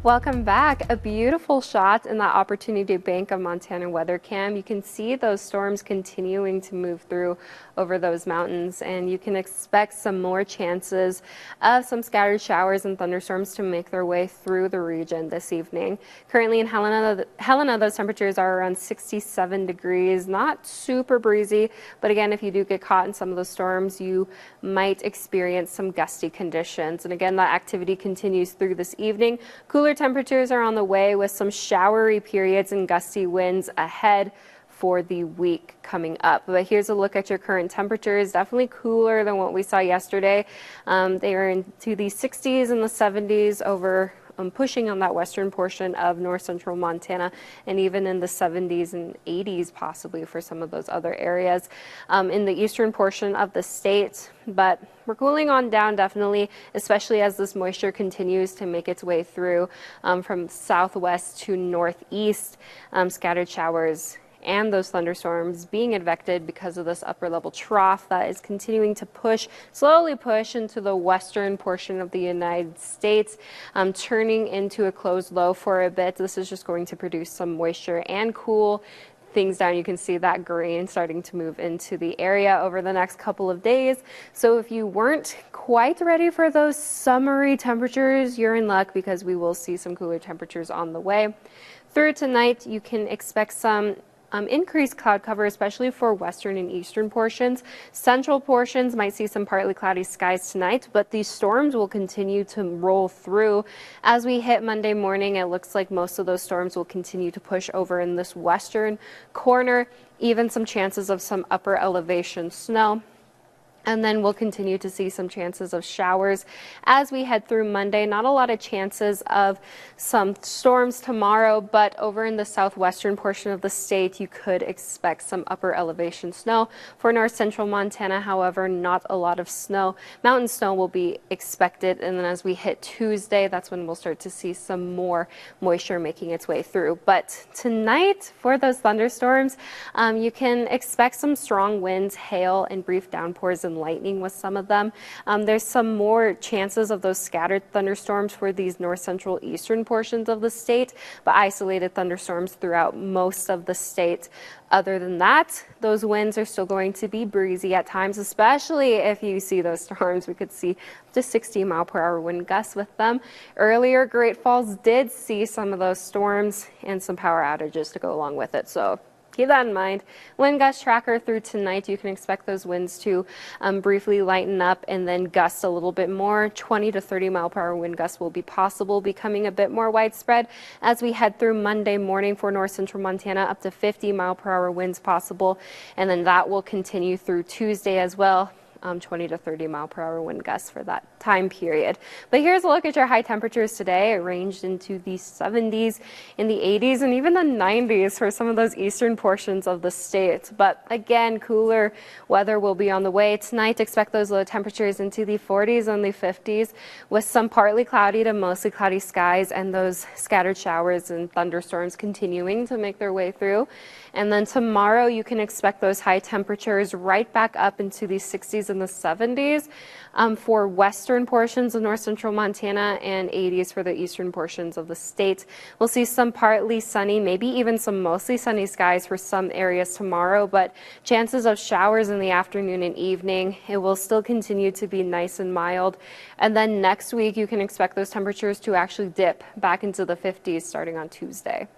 Welcome back. A beautiful shot in that Opportunity Bank of Montana weather cam. You can see those storms continuing to move through over those mountains, and you can expect some more chances of some scattered showers and thunderstorms to make their way through the region this evening. Currently in Helena, those temperatures are around 67 degrees, not super breezy, but again, if you do get caught in some of those storms, you might experience some gusty conditions. And again, that activity continues through this evening. Cooler temperatures are on the way with some showery periods and gusty winds ahead for the week coming up. But here's a look at your current temperatures. Definitely cooler than what we saw yesterday. They are into the 60s and the 70s over pushing on that western portion of north central Montana, and even in the 70s and 80s possibly for some of those other areas in the eastern portion of the state. But we're cooling on down definitely, especially as this moisture continues to make its way through from southwest to northeast. Scattered showers and those thunderstorms being advected because of this upper level trough that is continuing to slowly push into the western portion of the United States, turning into a closed low for a bit. This is just going to produce some moisture and cool things down. You can see that green starting to move into the area over the next couple of days. So if you weren't quite ready for those summery temperatures, you're in luck, because we will see some cooler temperatures on the way. Through tonight, you can expect some increased cloud cover, especially for western and eastern portions. Central portions might see some partly cloudy skies tonight, but these storms will continue to roll through. As we hit Monday morning, it looks like most of those storms will continue to push over in this western corner, even some chances of some upper elevation snow. And then we'll continue to see some chances of showers as we head through Monday. Not a lot of chances of some storms tomorrow, but over in the southwestern portion of the state, you could expect some upper elevation snow. For north central Montana, however, not a lot of snow. Mountain snow will be expected. And then as we hit Tuesday, that's when we'll start to see some more moisture making its way through. But tonight, for those thunderstorms, you can expect some strong winds, hail, and brief downpours and lightning with some of them. There's some more chances of those scattered thunderstorms for these north central eastern portions of the state, but isolated thunderstorms throughout most of the state. Other than that, those winds are still going to be breezy at times, especially if you see those storms. We could see up to 60-mile-per-hour wind gusts with them. Earlier, Great Falls did see some of those storms and some power outages to go along with it. So keep that in mind. Wind gust tracker through tonight, you can expect those winds to briefly lighten up and then gust a little bit more. 20 to 30 mile per hour wind gusts will be possible, becoming a bit more widespread as we head through Monday morning for north central Montana, up to 50 mile per hour winds possible. And then that will continue through Tuesday as well. 20 to 30 mile per hour wind gusts for that time period. But here's a look at your high temperatures today. It ranged into the 70s, in the 80s, and even the 90s for some of those eastern portions of the state. But again, cooler weather will be on the way tonight. Expect those low temperatures into the 40s and the 50s, with some partly cloudy to mostly cloudy skies and those scattered showers and thunderstorms continuing to make their way through. And then tomorrow you can expect those high temperatures right back up into the 60s and the 70s for western portions of north central Montana, and 80s for the eastern portions of the state. We'll see some partly sunny, maybe even some mostly sunny skies for some areas tomorrow, but chances of showers in the afternoon and evening. It will still continue to be nice and mild. And then next week you can expect those temperatures to actually dip back into the 50s starting on Tuesday.